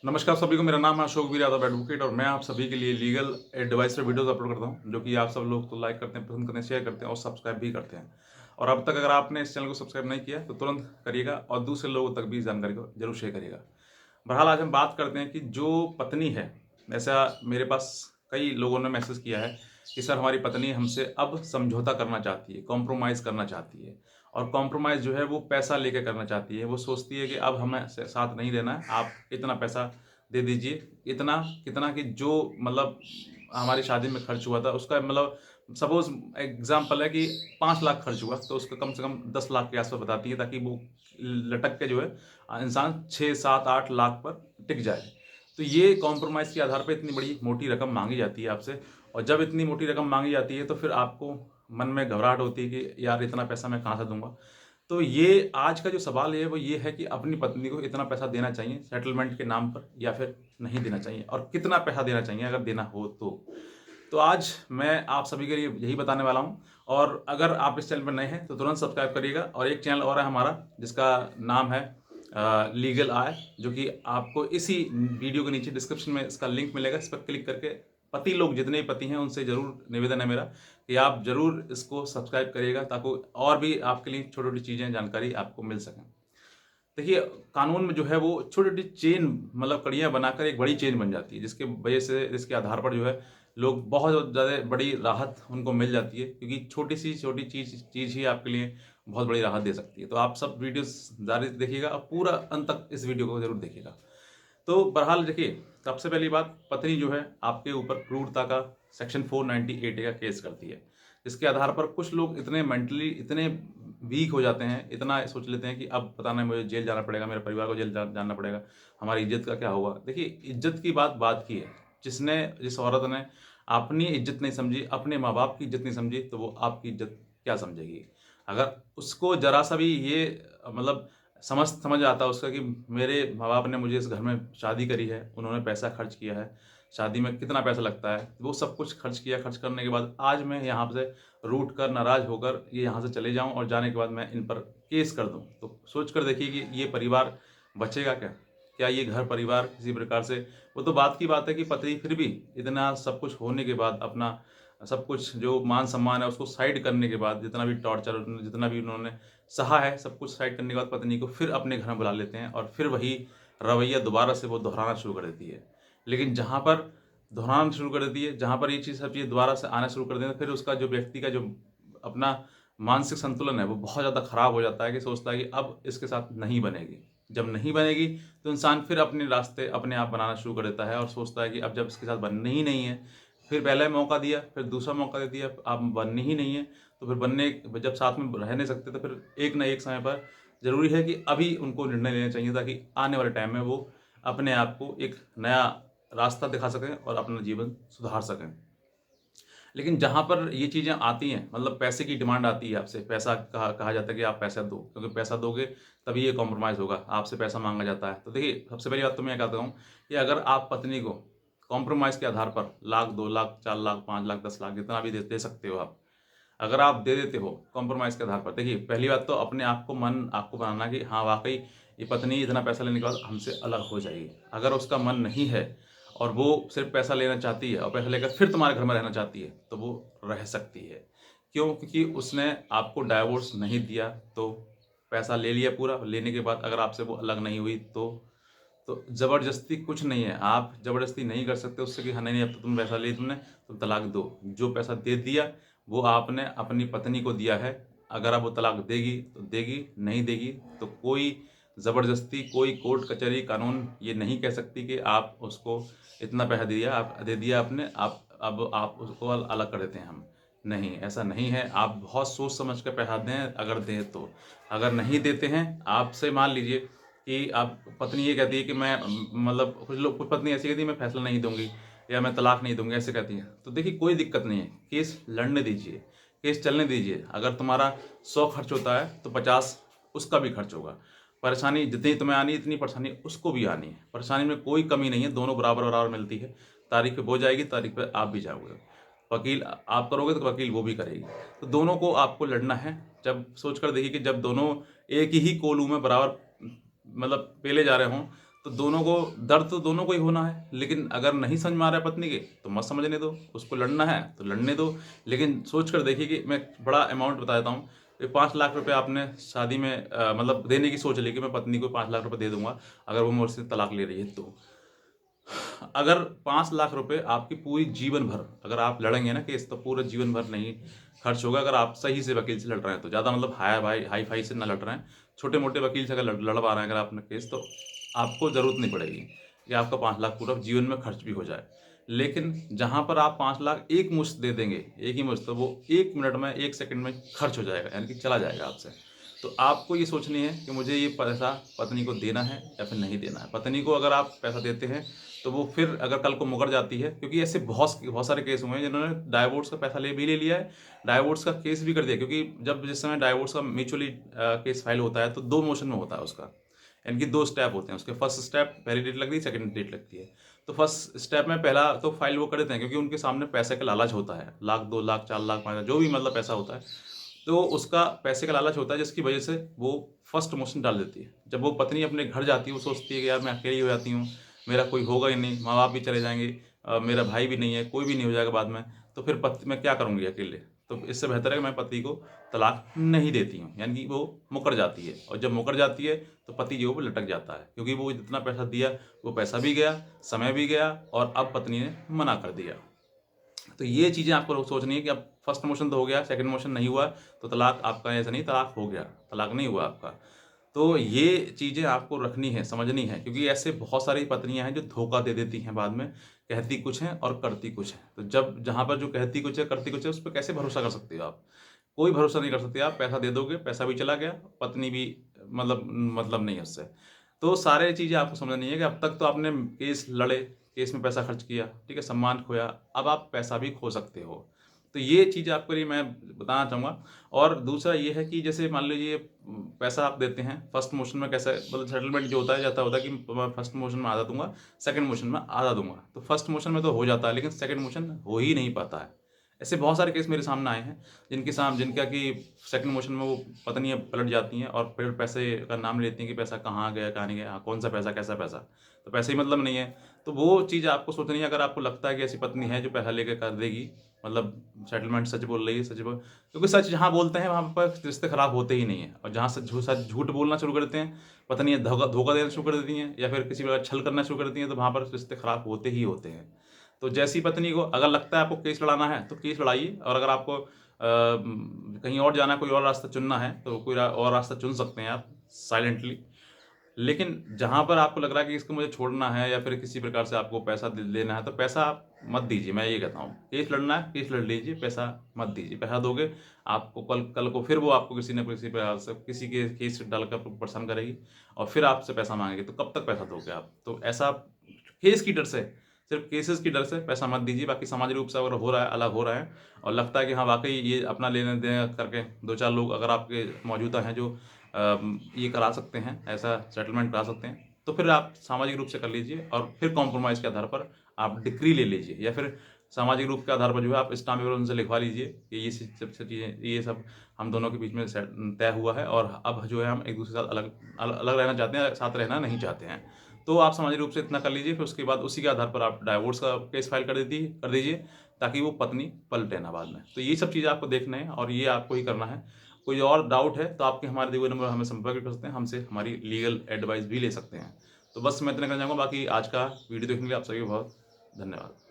नमस्कार सभी को, मेरा नाम है अशोक वीर यादव एडवोकेट और मैं आप सभी के लिए लीगल एडवाइस पर वीडियोस अपलोड करता हूं, जो कि आप सब लोग तो लाइक करते हैं, पसंद करते हैं, शेयर करते हैं और सब्सक्राइब भी करते हैं। और अब तक अगर आपने इस चैनल को सब्सक्राइब नहीं किया तो तुरंत करिएगा और दूसरे लोगों तक भी इस जानकारी को जरूर शेयर करिएगा। बहरहाल आज हम बात करते हैं कि जो पत्नी है, ऐसा मेरे पास कई लोगों ने मैसेज किया है कि सर हमारी पत्नी हमसे अब समझौता करना चाहती है, कॉम्प्रोमाइज़ करना चाहती है। और कॉम्प्रोमाइज़ जो है वो पैसा लेके करना चाहती है। वो सोचती है कि अब हमें साथ नहीं देना है, आप इतना पैसा दे दीजिए। इतना कितना कि जो मतलब हमारी शादी में खर्च हुआ था उसका मतलब सपोज़ एग्ज़ाम्पल है कि 5 लाख खर्च हुआ तो उसका कम से कम 10 लाख के आस-पास बताती है, ताकि वो लटक के जो है इंसान 6, 7, 8 लाख पर टिक जाए। तो ये कॉम्प्रोमाइज़ के आधार पे इतनी बड़ी मोटी रकम माँगी जाती है आपसे। और जब इतनी मोटी रकम माँगी जाती है तो फिर आपको मन में घबराहट होती है कि यार इतना पैसा मैं कहाँ से दूँगा? तो ये आज का जो सवाल है वो ये है कि अपनी पत्नी को इतना पैसा देना चाहिए सेटलमेंट के नाम पर या फिर नहीं देना चाहिए, और कितना पैसा देना चाहिए अगर देना हो तो। तो आज मैं आप सभी के लिए यही बताने वाला हूँ। और अगर आप इस चैनल पर नए हैं तो तुरंत सब्सक्राइब करिएगा। और एक चैनल और है हमारा जिसका नाम है लीगल आय, जो कि आपको इसी वीडियो के नीचे डिस्क्रिप्शन में इसका लिंक मिलेगा। इस पर क्लिक करके पति लोग जितने भी पति हैं उनसे ज़रूर निवेदन है मेरा कि आप ज़रूर इसको सब्सक्राइब करिएगा, ताकि और भी आपके लिए छोटी-छोटी चीज़ें जानकारी आपको मिल सकें। देखिए, कानून में जो है वो छोटी-छोटी चेन मतलब कड़ियाँ बनाकर एक बड़ी चेन बन जाती है, जिसके वजह से इसके आधार पर जो है लोग बहुत ज़्यादा बड़ी राहत उनको मिल जाती है, क्योंकि छोटी चीज़ चीज़ ही आपके लिए बहुत बड़ी राहत दे सकती है। तो आप सब वीडियोज़ जारी देखिएगा और पूरा अंत तक इस वीडियो को ज़रूर देखिएगा। तो बहरहाल देखिए, सबसे पहली बात, पत्नी जो है आपके ऊपर क्रूरता का सेक्शन 498 का केस करती है। जिसके आधार पर कुछ लोग इतने मेंटली इतने वीक हो जाते हैं, इतना सोच लेते हैं कि अब पता नहीं मुझे जेल जाना पड़ेगा, मेरे परिवार को जेल जाना पड़ेगा, हमारी इज्जत का क्या होगा। देखिए, इज्जत की बात की है। जिस औरत ने अपनी इज्जत नहीं समझी, अपने माँ बाप की इज्जत नहीं समझी, तो वो आपकी इज्जत क्या समझेगी। अगर उसको जरा सा भी ये मतलब समझ आता उसका कि मेरे माँ बाप ने मुझे इस घर में शादी करी है, उन्होंने पैसा खर्च किया है, शादी में कितना पैसा लगता है, वो सब कुछ खर्च किया। खर्च करने के बाद आज मैं यहाँ से रूठ कर, नाराज़ होकर ये यहाँ से चले जाऊँ और जाने के बाद मैं इन पर केस कर दूँ, तो सोच कर देखिए कि ये परिवार बचेगा क्या? क्या ये घर परिवार किसी प्रकार से, वो तो बात की बात है कि पति फिर भी इतना सब कुछ होने के बाद अपना सब कुछ जो मान-सम्मान है उसको साइड करने के बाद, जितना भी टॉर्चर जितना भी उन्होंने सहा है, सब कुछ साइड करने के बाद पत्नी को फिर अपने घर में बुला लेते हैं और फिर वही रवैया दोबारा से वो दोहराना शुरू कर देती है। लेकिन जहाँ पर दोहराना शुरू कर देती है, जहाँ पर ये सब चीज़ें दोबारा से आना शुरू कर देते हैं, फिर उसका जो व्यक्ति का जो अपना मानसिक संतुलन है, वो बहुत ज़्यादा खराब हो जाता है कि सोचता है कि अब इसके साथ नहीं बनेगी। जब नहीं बनेगी, तो इंसान फिर अपने रास्ते अपने आप बनाना शुरू कर देता है और सोचता है कि अब जब इसके साथ बननी ही नहीं है, फिर पहले मौका दिया, फिर दूसरा मौका दे दिया, अब बननी ही नहीं है, तो फिर जब साथ में रह नहीं सकते, तो फिर एक ना एक समय पर ज़रूरी है कि अभी उनको निर्णय लेना चाहिए, ताकि आने वाले टाइम में वो अपने आप को एक नया रास्ता दिखा सकें और अपना जीवन सुधार सकें। लेकिन जहाँ पर ये चीज़ें आती हैं, मतलब पैसे की डिमांड आती है आपसे, पैसा कहा कहा जाता है कि आप पैसा दो, क्योंकि पैसा दोगे तभी ये कॉम्प्रोमाइज़ होगा, आपसे पैसा माँगा जाता है। तो देखिए, सबसे पहली बात तो मैं कहता हूँ कि अगर आप पत्नी को कॉम्प्रोमाइज़ के आधार पर लाख, 2 लाख, 4 लाख, 5 लाख, 10 लाख जितना भी दे सकते हो आप। अगर आप दे देते हो कॉम्प्रोमाइज़ के आधार पर, देखिए पहली बात तो अपने आप को मन आपको बनाना कि हाँ, वाक़ई ये पत्नी इतना पैसा लेने के बाद हमसे अलग हो जाएगी। अगर उसका मन नहीं है और वो सिर्फ़ पैसा लेना चाहती है और पैसा लेकर फिर तुम्हारे घर में रहना चाहती है, तो वो रह सकती है। क्यों? क्योंकि उसने आपको डाइवोर्स नहीं दिया, तो पैसा ले लिया पूरा, लेने के बाद अगर आपसे वो अलग नहीं हुई तो ज़बरदस्ती कुछ नहीं है। आप ज़बरदस्ती नहीं कर सकते उससे कि हाँ, नहीं, अब तो तुम पैसा लिया तुमने, तो तलाक दो। जो पैसा दे दिया, वो आपने अपनी पत्नी को दिया है। अगर अब वो तलाक देगी, तो देगी, नहीं देगी तो कोई ज़बरदस्ती, कोई कोर्ट कचहरी, कानून ये नहीं कह सकती कि आप उसको इतना पैसा दे दिया आपने, अब आप उसको अलग कर देते हैं हम। नहीं, ऐसा नहीं है। आप बहुत सोच समझ के पैसा दें, अगर दें तो। अगर नहीं देते हैं, आपसे मान लीजिए कि आप पत्नी ये कहती है कि मैं मतलब कुछ पत्नी ऐसी कहती है मैं फैसला नहीं दूँगी या मैं तलाक नहीं दूँगी, ऐसे कहती हैं। तो देखिए, कोई दिक्कत नहीं है, केस लड़ने दीजिए, केस चलने दीजिए। अगर तुम्हारा 100 खर्च होता है तो 50 उसका भी खर्च होगा। परेशानी जितनी तुम्हें आनी है इतनी परेशानी उसको भी आनी है। परेशानी में कोई कमी नहीं है, दोनों बराबर-बराबर मिलती है। तारीख पे वो जाएगी, तारीख पे आप भी जाओगे। वकील आप करोगे तो वकील वो भी करेगी। तो दोनों को आपको लड़ना है। जब सोच कर देखिए कि जब दोनों एक ही कोलू में बराबर मतलब पेले जा रहे हों, तो दोनों को दर्द तो दोनों को ही होना है, लेकिन अगर नहीं समझ में आ रहा है पत्नी के तो मत समझने दो, उसको लड़ना है तो लड़ने दो। लेकिन सोच कर देखिए कि मैं बड़ा अमाउंट बता देता हूँ, 5 लाख रुपए आपने शादी में मतलब देने की सोच ली कि मैं पत्नी को 5 लाख रुपए दे दूंगा अगर वो मुझसे तलाक ले रही है। तो अगर 5 लाख रुपए आपकी पूरी जीवन भर अगर आप लड़ेंगे ना केस, तो पूरा जीवन भर नहीं खर्च होगा। अगर आप सही से वकील से लड़ रहे हैं तो ज़्यादा मतलब हाई फाई से ना लड़ रहे हैं, छोटे मोटे वकील से अगर लड़ पा रहे हैं अगर आपने केस, तो आपको ज़रूरत नहीं पड़ेगी कि आपका 5 लाख पूरा जीवन में खर्च भी हो जाए। लेकिन जहाँ पर आप 5 लाख एक मुश्त दे देंगे, एक ही मुश्त, तो वो 1 मिनट में 1 सेकंड में खर्च हो जाएगा, यानी कि चला जाएगा आपसे। तो आपको ये सोचनी है कि मुझे ये पैसा पत्नी को देना है या फिर नहीं देना है। पत्नी को अगर आप पैसा देते हैं तो वो फिर अगर कल को मुकर जाती है, क्योंकि ऐसे बहुत सारे केस हुए हैं जिन्होंने डाइवोर्स का पैसा भी ले लिया है, डाइवोर्स का केस भी कर दिया। क्योंकि जब जिस समय डाइवोर्स का म्यूचुअली केस फाइल होता है तो 2 मोशन में होता है उसका, यानी कि 2 स्टेप होते हैं उसके। फर्स्ट स्टेप पहली डेट लगती है, सेकंड डेट लगती है। तो फर्स्ट स्टेप में पहला तो फाइल वो कर देते हैं क्योंकि उनके सामने पैसे का लालच होता है, लाख 2 लाख 4 लाख 5 लाख जो भी मतलब पैसा होता है, तो उसका पैसे का लालच होता है, जिसकी वजह से वो फर्स्ट मोशन डाल देती है। जब वो पत्नी अपने घर जाती है वो सोचती है कि यार मैं अकेली हो जाती हूँ, मेरा कोई होगा ही नहीं, माँ बाप भी चले जाएंगे, मेरा भाई भी नहीं है, कोई भी नहीं हो जाएगा बाद में, तो फिर पति मैं क्या करूँगी अकेले। तो इससे बेहतर है कि मैं पति को तलाक नहीं देती हूँ, यानी कि वो मुकर जाती है। और जब मुकर जाती है तो पति जो है वो लटक जाता है, क्योंकि वो जितना पैसा दिया वो पैसा भी गया, समय भी गया, और अब पत्नी ने मना कर दिया। तो ये चीज़ें आपको सोचनी है कि अब फर्स्ट मोशन तो हो गया, सेकंड मोशन नहीं हुआ तो तलाक आपका ऐसा नहीं, तलाक हो गया, तलाक नहीं हुआ आपका। तो ये चीज़ें आपको रखनी है, समझनी है, क्योंकि ऐसे बहुत सारी पत्नियां हैं जो धोखा दे देती हैं बाद में, कहती कुछ है और करती कुछ है। तो जब जहाँ पर जो कहती कुछ है करती कुछ है, उस पर कैसे भरोसा कर सकते हो आप? कोई भरोसा नहीं कर सकते आप। पैसा दे दोगे, पैसा भी चला गया, पत्नी भी मतलब नहीं है उससे। तो सारे चीज़ें आपको समझनी है कि अब तक तो आपने केस लड़े, केस में पैसा खर्च किया, ठीक है, सम्मान खोया, अब आप पैसा भी खो सकते हो। तो ये चीज़ आपके लिए मैं बताना चाहूँगा। और दूसरा ये है कि जैसे मान लीजिए पैसा आप देते हैं, फर्स्ट मोशन में कैसा मतलब सेटलमेंट जो होता है जाता होता है कि मैं फर्स्ट मोशन में आधा दूँगा, सेकंड मोशन में आधा दूँगा। तो फर्स्ट मोशन में तो हो जाता है, लेकिन सेकंड मोशन हो ही नहीं पाता है। ऐसे बहुत सारे केस मेरे सामने आए हैं जिनका कि सेकंड मोशन में वो पत्नियाँ पलट जाती हैं और फिर पैसे का नाम लेती हैं कि पैसा कहाँ गया, कहाँ नहीं गया, हाँ, कौन सा पैसा, कैसा पैसा, तो पैसे ही मतलब नहीं है। तो वो चीज़ आपको सोचनी है। अगर आपको लगता है कि ऐसी पत्नी है जो पैसा लेके कर देगी, मतलब सेटलमेंट सच बोल रही है, क्योंकि सच जहाँ बोलते हैं वहाँ पर रिश्ते खराब होते ही नहीं है। और जहाँ सच झूठ बोलना शुरू कर देते हैं, पत्नियाँ धोखा देना शुरू कर देती हैं या फिर किसी प्रकार छल करना शुरू कर देती हैं, तो वहाँ पर रिश्ते खराब होते ही होते हैं। तो जैसी पत्नी को अगर लगता है आपको केस लड़ाना है तो केस लड़ाइए, और अगर आपको कहीं और जाना है, कोई और रास्ता चुनना है, तो कोई और रास्ता चुन सकते हैं आप साइलेंटली। लेकिन जहाँ पर आपको लग रहा है कि इसको मुझे छोड़ना है या फिर किसी प्रकार से आपको पैसा लेना है, तो पैसा आप मत दीजिए। मैं ये कहता हूँ, केस लड़ना है केस लड़ लीजिए, पैसा मत दीजिए। पैसा दोगे आपको कल को फिर वो आपको किसी न किसी प्रकार से किसी के केस डालकर परेशान करेगी और फिर आपसे पैसा मांगेगी। तो कब तक पैसा दोगे आप? तो ऐसा केस की डर से, सिर्फ केसेस की डर से पैसा मत दीजिए। बाकी सामाजिक रूप से अगर हो रहा है, अलग हो रहा है और लगता है कि हाँ वाकई ये अपना लेने देने करके 2-4 लोग अगर आपके मौजूदा हैं जो ये करा सकते हैं, ऐसा सेटलमेंट करा सकते हैं, तो फिर आप सामाजिक रूप से कर लीजिए और फिर कॉम्प्रोमाइज़ के आधार पर आप डिक्री ले लीजिए, या फिर सामाजिक रूप के आधार पर जो है आप स्टाम्प पेपर उनसे लिखवा लीजिए कि ये सब चीज़ें, ये सब हम दोनों के बीच में तय हुआ है और अब जो है हम एक दूसरे के साथ अलग अलग रहना चाहते हैं, साथ रहना नहीं चाहते हैं। तो आप सामाजिक रूप से इतना कर लीजिए, फिर उसके बाद उसी के आधार पर आप डाइवोर्स का केस फाइल कर दीजिए, ताकि वो पत्नी पलटे ना बाद में। तो ये सब चीज़ें आपको देखना है और ये आपको ही करना है। कोई और डाउट है तो आपके हमारे दिए हुए नंबर हमें संपर्क कर सकते हैं, हमसे हमारी लीगल एडवाइस भी ले सकते हैं। तो बस मैं इतना कहना चाहूँगा। बाकी आज का वीडियो देखने के लिए आप सभी को बहुत धन्यवाद।